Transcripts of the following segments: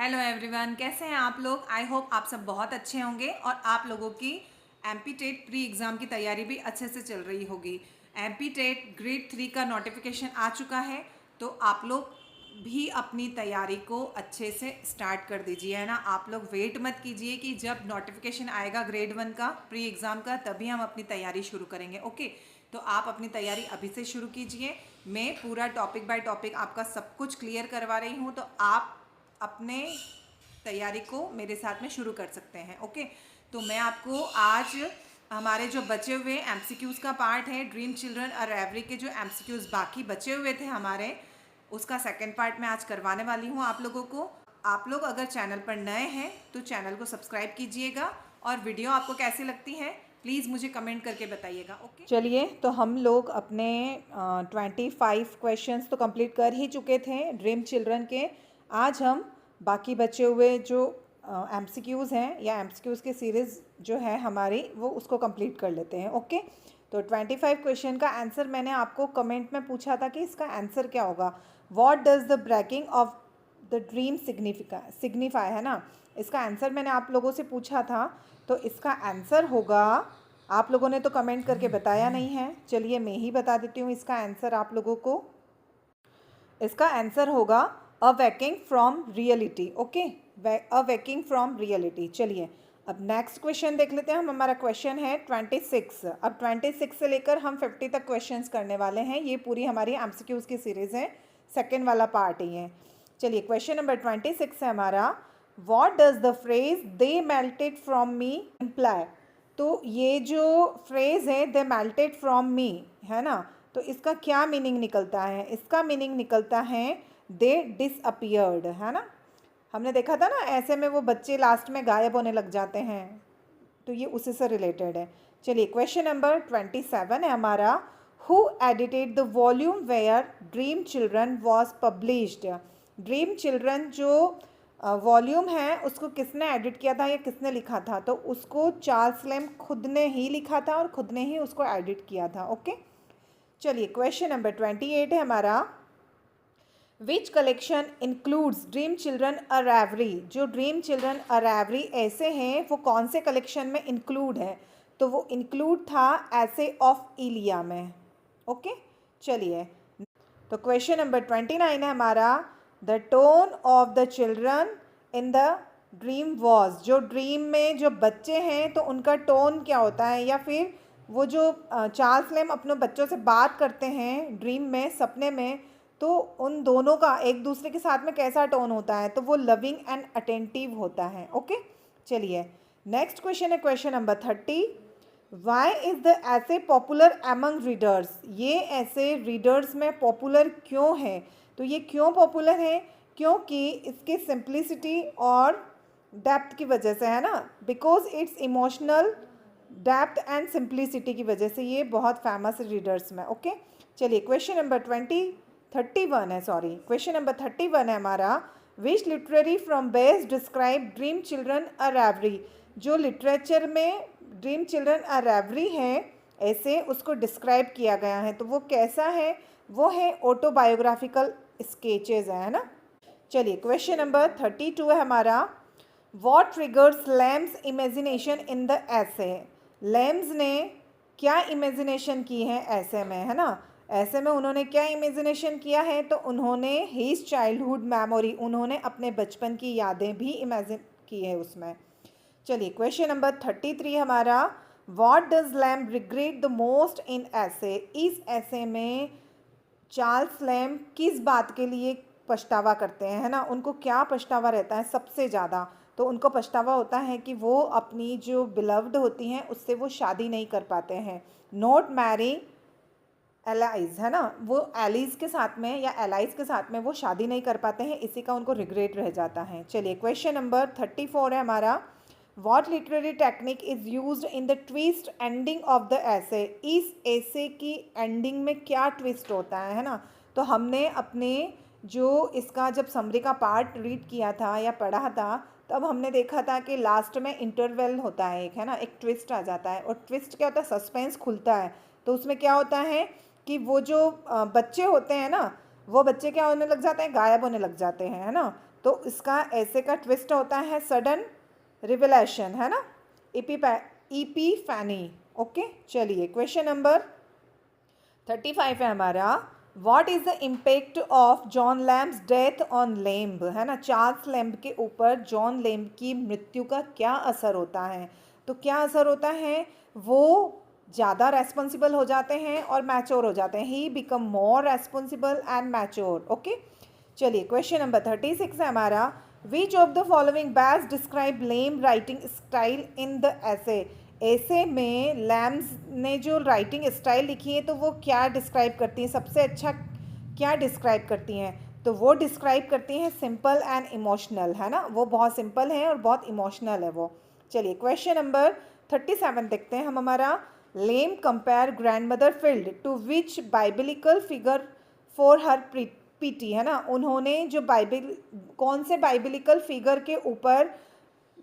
Hello everyone, कैसे हैं आप लोग। आई होप आप सब बहुत अच्छे होंगे और आप लोगों की एमपी टेट प्री एग्ज़ाम की तैयारी भी अच्छे से चल रही होगी। एमपी टेट ग्रेड 3 का नोटिफिकेशन आ चुका है, तो आप लोग भी अपनी तैयारी को अच्छे से स्टार्ट कर दीजिए, है ना। आप लोग वेट मत कीजिए कि जब नोटिफिकेशन आएगा ग्रेड 1 का प्री एग्ज़ाम का तभी हम अपनी तैयारी शुरू करेंगे। ओके, तो आप अपनी तैयारी अभी से शुरू कीजिए। मैं पूरा टॉपिक बाय टॉपिक आपका सब कुछ क्लियर करवा रही हूँ, तो आप अपने तैयारी को मेरे साथ में शुरू कर सकते हैं। ओके, तो मैं आपको आज हमारे जो बचे हुए एमसीक्यूज़ का पार्ट है, ड्रीम चिल्ड्रन और एवरी के जो एमसीक्यूज़ बाकी बचे हुए थे हमारे, उसका सेकंड पार्ट मैं आज करवाने वाली हूँ आप लोगों को। आप लोग अगर चैनल पर नए हैं तो चैनल को सब्सक्राइब कीजिएगा, और वीडियो आपको कैसी लगती है प्लीज़ मुझे कमेंट करके बताइएगा। ओके, चलिए, तो हम लोग अपने 25 क्वेश्चंस तो कंप्लीट कर ही चुके थे ड्रीम चिल्ड्रन के। आज हम बाकी बचे हुए जो एमसीक्यूज़ हैं या एमसीक्यूज़ की सीरीज़ जो है हमारी, वो उसको कंप्लीट कर लेते हैं। ओके, तो 25 क्वेश्चन का आंसर मैंने आपको कमेंट में पूछा था कि इसका आंसर क्या होगा। What does the breaking of the dream signify, है ना। इसका आंसर मैंने आप लोगों से पूछा था, तो इसका आंसर होगा, आप लोगों ने तो कमेंट करके बताया नहीं है, चलिए मैं ही बता देती हूँ इसका आंसर आप लोगों को। इसका आंसर होगा अ waking from reality. Okay, a waking from reality. चलिए, अब नेक्स्ट क्वेश्चन देख लेते हैं हम। हमारा क्वेश्चन है 26। अब 26 से लेकर हम 50 तक क्वेश्चंस करने वाले हैं। ये पूरी हमारी एमसीक्यूज़ की सीरीज़ है, सेकेंड वाला पार्ट ही है। चलिए, क्वेश्चन नंबर 26 है हमारा, what does the phrase they melted from me imply. तो ये जो फ्रेज है दे मेल्टेड फ्रॉम मी, है ना, तो इसका क्या मीनिंग निकलता है। इसका मीनिंग निकलता है दे डिसअपियर्ड, है ना। हमने देखा था ना, ऐसे में वो बच्चे लास्ट में गायब होने लग जाते हैं, तो ये उसी से रिलेटेड है। चलिए, क्वेश्चन नंबर 27 है हमारा, who edited the volume where dream children was published. Dream children जो वॉल्यूम है उसको किसने एडिट किया था या किसने लिखा था, तो उसको चार्ल्स लैम्ब खुद ने ही लिखा था और खुद ने ही उसको एडिट किया था। ओके, चलिए, क्वेश्चन नंबर 28 है हमारा, which collection includes dream children a reverie. जो ड्रीम चिल्ड्रन अ रेवरी ऐसे हैं, वो कौन से कलेक्शन में इंक्लूड है, तो वो इंक्लूड था ऐसे ऑफ इलिया में। ओके, चलिए, तो क्वेश्चन नंबर 29 है हमारा, the tone of the children in the dream was. जो ड्रीम में जो बच्चे हैं तो उनका टोन क्या होता है, या फिर वो जो चार्ल्स लैम्ब अपने बच्चों से बात करते हैं ड्रीम में, सपने में, तो उन दोनों का एक दूसरे के साथ में कैसा टोन होता है, तो वो लविंग एंड अटेंटिव होता है। ओके, चलिए, नेक्स्ट क्वेश्चन है question number 30, why is the essay popular among readers. ये ऐसे रीडर्स में पॉपुलर क्यों है, तो ये क्यों पॉपुलर है, क्योंकि इसके सिंप्लिसिटी और डेप्थ की वजह से, है ना, because it's emotional depth and simplicity की वजह से ये बहुत फेमस रीडर्स में। ओके, चलिए, क्वेश्चन नंबर 31 है, सॉरी, क्वेश्चन नंबर 31 है हमारा, which literary form best describe dream children a reverie. जो लिटरेचर में ड्रीम चिल्ड्रन अ रेवरी है ऐसे उसको डिस्क्राइब किया गया है, तो वो कैसा है, वो है ऑटोबायोग्राफिकल स्केचेस, है ना। चलिए, क्वेश्चन नंबर 32 है हमारा, what triggers Lamb's imagination in the essay. Lamb's ने क्या इमेजिनेशन की है ऐसे में, है ना। ऐसे में उन्होंने क्या इमेजिनेशन किया है, तो उन्होंने हिज चाइल्डहुड मेमोरी, उन्होंने अपने बचपन की यादें भी इमेजिन की है उसमें। चलिए, क्वेश्चन नंबर 33 हमारा, what does lamb regret the most in ऐसे। इस ऐसे में चार्ल्स लैम्ब किस बात के लिए पछतावा करते हैं, है ना, उनको क्या पछतावा रहता है सबसे ज़्यादा, तो उनको पछतावा होता है कि वो अपनी जो बिलव्ड होती हैं उससे वो शादी नहीं कर पाते हैं, नॉट मैरी एलाइज, है ना, वो एलिज के साथ में या एलाइज के साथ में वो शादी नहीं कर पाते हैं, इसी का उनको रिग्रेट रह जाता है। चलिए, क्वेश्चन नंबर 34 है हमारा, what literary technique is used in the twist ending of the ऐसे। इस ऐसे की एंडिंग में क्या ट्विस्ट होता है ना, तो हमने अपने जो इसका जब समरी का पार्ट रीड किया था या पढ़ा था, तब हमने देखा था कि लास्ट में इंटरवेल होता है एक, है ना, एक ट्विस्ट आ जाता है, और ट्विस्ट क्या होता है, सस्पेंस खुलता है। तो उसमें क्या होता है कि वो जो बच्चे होते हैं ना, वो बच्चे क्या होने लग जाते हैं, गायब होने लग जाते हैं, है ना। तो इसका ऐसे का ट्विस्ट होता है सडन रिवेलेशन, है ना, इपीफैनी। ओके, चलिए क्वेश्चन नंबर 35 है हमारा। What is the impact of John Lamb's death on lamb, है ना, चार्ल्स लैम्ब के ऊपर जॉन लैम्ब की मृत्यु का क्या असर होता है। तो क्या असर होता है, वो ज़्यादा रेस्पॉन्सिबल हो जाते हैं और मैच्योर हो जाते हैं। He become more responsible and mature. Okay, चलिए क्वेश्चन नंबर 36 है हमारा। Which of the following best describe lame writing style in the ऐसे। ऐसे में लैम्स ने जो राइटिंग स्टाइल लिखी है तो वो क्या डिस्क्राइब करती हैं, सबसे अच्छा क्या डिस्क्राइब करती हैं। तो वो डिस्क्राइब करती हैं सिंपल एंड इमोशनल, है ना, वो बहुत सिंपल है और बहुत इमोशनल है वो। चलिए क्वेश्चन नंबर 37 देखते हैं हम हमारा। Lamb compare grand mother Field to which biblical figure for her piety, है ना, उन्होंने जो बाइबल कौन से बाइबलिकल फिगर के ऊपर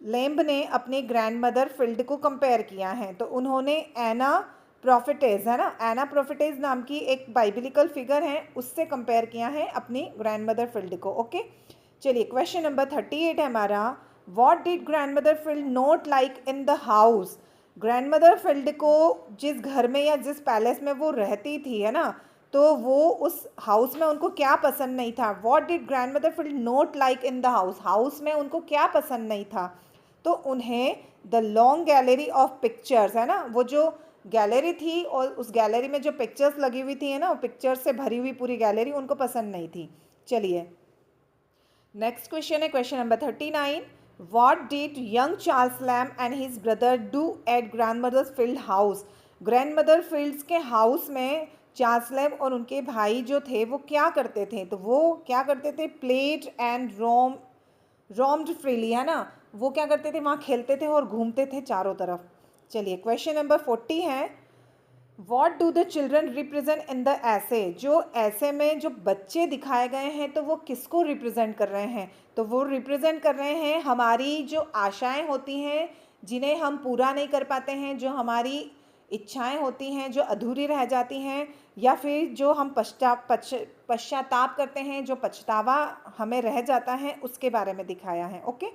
लेम्ब ने अपने ग्रैंड मदर फील्ड को कंपेयर किया है। तो उन्होंने एना प्रोफिटेज, है ना, एना प्रोफिटेज नाम की एक बाइबलिकल फिगर है, उससे कंपेयर किया है अपनी ग्रैंड मदर फील्ड को। ओके, चलिए क्वेश्चन नंबर 38 है हमारा। What did grand mother field note like in the house. Grand mother field को जिस घर में या जिस पैलेस में वो रहती थी, है ना, तो वो उस हाउस में उनको क्या पसंद नहीं था। What did grand mother field note like in the house, house में उनको क्या पसंद नहीं था। तो उन्हें the long gallery of pictures, है ना, वो जो गैलरी थी और उस गैलरी में जो पिक्चर्स लगी हुई थी, है ना, वो पिक्चर्स से भरी हुई पूरी गैलरी उनको पसंद नहीं थी। चलिए नेक्स्ट क्वेश्चन है question number 39। What did young Charles Lamb and his brother do at grandmother's Field house. Grandmother Field's के हाउस में चार्ल्स लैम्ब और उनके भाई जो थे वो क्या करते थे। तो वो क्या करते थे, प्लेड एंड रोम्ड फ्रीली, है ना, वो क्या करते थे, वहाँ खेलते थे और घूमते थे चारों तरफ। चलिए क्वेश्चन नंबर 40 है। What do the children represent in the ऐसे। जो ऐसे में जो बच्चे दिखाए गए हैं तो वो किसको रिप्रेजेंट कर रहे हैं। तो वो रिप्रेजेंट कर रहे हैं हमारी जो आशाएं होती हैं जिन्हें हम पूरा नहीं कर पाते हैं, जो हमारी इच्छाएं होती हैं जो अधूरी रह जाती हैं, या फिर जो हम पश्चाताप करते हैं, जो पछतावा हमें रह जाता है, उसके बारे में दिखाया है। ओके,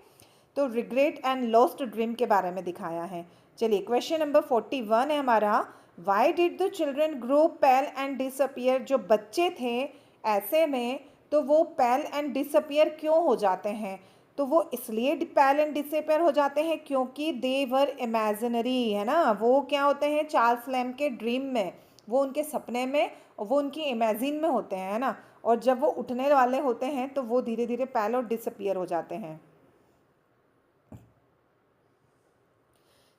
तो रिग्रेट एंड लॉस्ट ड्रीम के बारे में दिखाया है। चलिए क्वेश्चन नंबर 41 है हमारा। Why did the children grow pale and disappear. जो बच्चे थे ऐसे में तो वो पेल एंड डिसअपियर क्यों हो जाते हैं। तो वो इसलिए पेल एंड डिसअपियर हो जाते हैं क्योंकि दे वर इमेजिनरी, है ना, वो क्या होते हैं चार्ल्स लैम्ब के ड्रीम में, वो उनके सपने में, वो उनकी इमेजिन में होते हैं, है ना, और जब वो उठने वाले होते हैं तो वो धीरे धीरे पेल और डिसअपियर हो जाते हैं।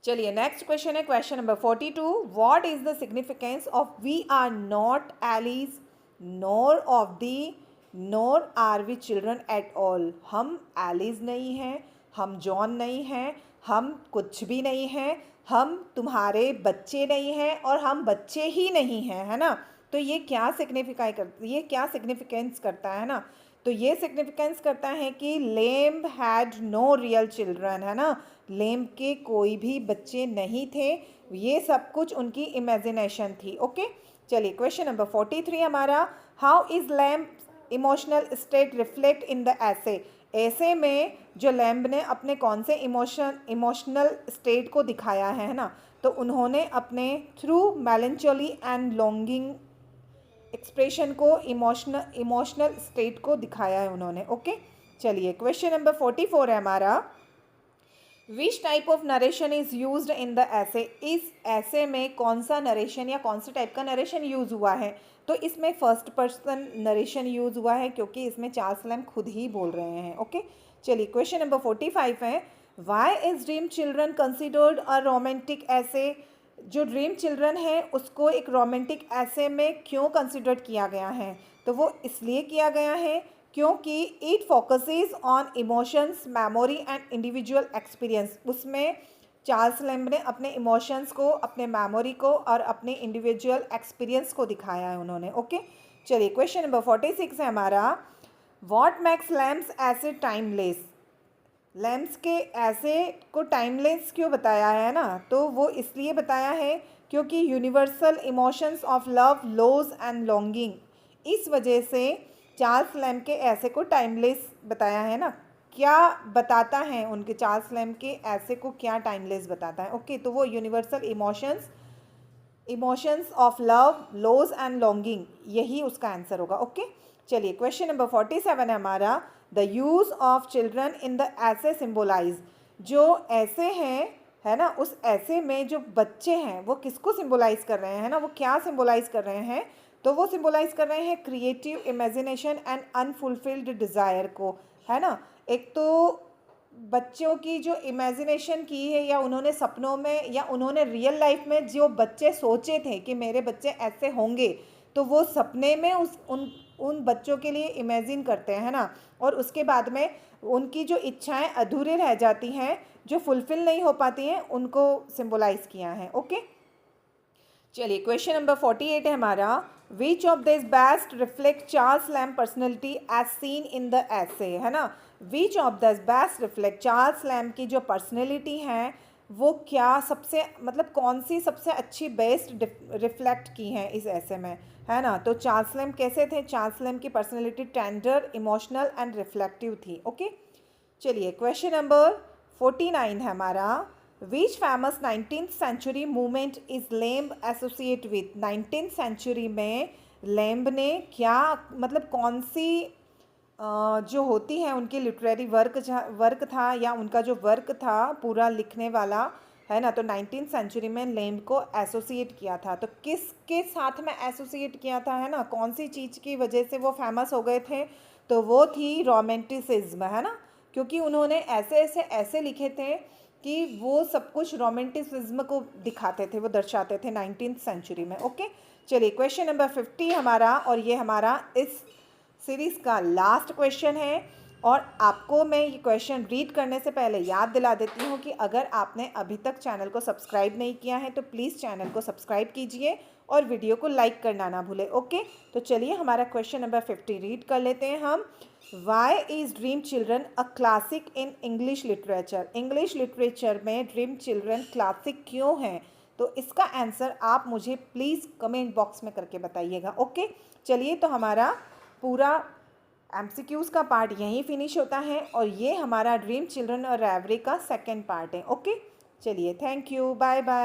चलिए नेक्स्ट क्वेश्चन है question number 42। What is the significance of we are not Alice nor of thee nor are we children at all. हम एलीज नहीं हैं, हम जॉन नहीं हैं, हम कुछ भी नहीं हैं, हम तुम्हारे बच्चे नहीं हैं और हम बच्चे ही नहीं हैं, है ना। तो ये क्या सिग्निफिकाई कर, ये क्या सिग्निफिकेंस करता है ना। तो ये सिग्निफिकेंस करता है कि Lamb had no real children, है ना, लेम्ब के कोई भी बच्चे नहीं थे, ये सब कुछ उनकी इमेजिनेशन थी। ओके, चलिए क्वेश्चन नंबर 43 हमारा। How is lamb emotional state reflect in the ऐसे। ऐसे में जो लैम्ब ने अपने कौन से इमोशनल स्टेट को दिखाया है ना, तो उन्होंने अपने थ्रू मेलनचोली एंड लॉन्गिंग एक्सप्रेशन को इमोशनल स्टेट को दिखाया है उन्होंने। ओके, चलिए क्वेश्चन नंबर 44 है हमारा। Which type of narration is used in the ऐसे। इस ऐसे में कौन सा नरेशन या कौन से टाइप का नरेशन यूज़ हुआ है। तो इसमें फर्स्ट पर्सन नरेशन यूज़ हुआ है क्योंकि इसमें चार्ल्स लैम्ब खुद ही बोल रहे हैं। ओके, चलिए क्वेश्चन नंबर 45 है। Why is dream children considered a romantic essay. जो ड्रीम चिल्ड्रन है उसको एक रोमांटिक ऐसे में क्यों कंसिडर किया गया है। तो वो इसलिए किया गया है क्योंकि it focuses on emotions memory and individual experience. उसमें चार्ल्स लैम्ब ने अपने इमोशंस को, अपने मेमोरी को और अपने इंडिविजुअल एक्सपीरियंस को दिखाया है उन्होंने। ओके, चलिए क्वेश्चन नंबर 46 है हमारा। व्हाट मैक्स लैम्ब्स ऐसे टाइमलेस। लैम्ब्स के ऐसे को टाइमलेस क्यों बताया है ना। तो वो इसलिए बताया है क्योंकि universal emotions of love, loss and longing, इस वजह से चार्ल्स लैम्ब के ऐसे को टाइमलेस बताया है ना, क्या बताता है उनके चार्ल्स लैम्ब के ऐसे को क्या टाइमलेस बताता है? ओके, तो वो universal emotions of love, loss and longing, यही उसका आंसर होगा। ओके, चलिए क्वेश्चन नंबर 47 है हमारा, the use of children in the ऐसे सिम्बोलाइज, जो ऐसे हैं है ना, उस ऐसे में जो बच्चे हैं वो किसको सिम्बोलाइज कर रहे हैं ना, वो क्या सिम्बोलाइज कर रहे हैं? तो वो सिम्बोलाइज कर रहे हैं creative imagination and unfulfilled desire को, है ना। एक तो बच्चों की जो इमेजिनेशन की है, या उन्होंने सपनों में या उन्होंने रियल लाइफ में जो बच्चे सोचे थे कि मेरे बच्चे ऐसे होंगे, तो वो सपने में उन बच्चों के लिए इमेजिन करते हैं ना, और उसके बाद में उनकी जो इच्छाएं अधूरे रह जाती हैं, जो फुलफिल नहीं हो पाती हैं, उनको सिंबलाइज किया है। ओके, चलिए क्वेश्चन नंबर 48 है हमारा, which of this best reflect Charles Lamb personality as seen in the essay, है ना। Which of this best reflect Charles Lamb की जो पर्सनैलिटी है वो क्या सबसे मतलब कौन सी सबसे अच्छी बेस्ट रिफ्लेक्ट की हैं इस ऐसे में, है ना। तो चार्ल्स लैम्ब कैसे थे? चार्ल्स लैम्ब की personality tender, emotional and reflective थी। ओके, चलिए क्वेश्चन नंबर 49 है हमारा, which famous 19th century movement is Lamb associate with. 19th century में लैम्ब ने क्या मतलब कौन सी जो होती है उनकी लिटरेरी वर्क था, या उनका जो वर्क था पूरा लिखने वाला, है ना, तो 19th सेंचुरी में लैम्ब को एसोसिएट किया था। तो किसके साथ में एसोसिएट किया था, है ना, कौन सी चीज़ की वजह से वो फेमस हो गए थे? तो वो थी रोमांटिसिज्म, है ना, क्योंकि उन्होंने ऐसे लिखे थे कि वो सब कुछ रोमांटिसिज्म को दिखाते थे, वो दर्शाते थे 19th सेंचुरी में। ओके, चलिए क्वेश्चन नंबर 50 हमारा, और ये हमारा इस सीरीज़ का लास्ट क्वेश्चन है। और आपको मैं ये क्वेश्चन रीड करने से पहले याद दिला देती हूँ कि अगर आपने अभी तक चैनल को सब्सक्राइब नहीं किया है तो प्लीज़ चैनल को सब्सक्राइब कीजिए और वीडियो को लाइक करना ना भूलें। ओके, तो चलिए हमारा क्वेश्चन नंबर 50 रीड कर लेते हैं हम। Why is dream children a classic in English literature. English literature में ड्रीम चिल्ड्रन क्लासिक क्यों है? तो इसका आंसर आप मुझे प्लीज़ कमेंट बॉक्स में करके बताइएगा। ओके, चलिए, तो हमारा पूरा एमसीक्यूज़ का पार्ट यहीं फिनिश होता है, और ये हमारा ड्रीम चिल्ड्रन और रैवरी का सेकंड पार्ट है। ओके, चलिए, थैंक यू, बाय बाय।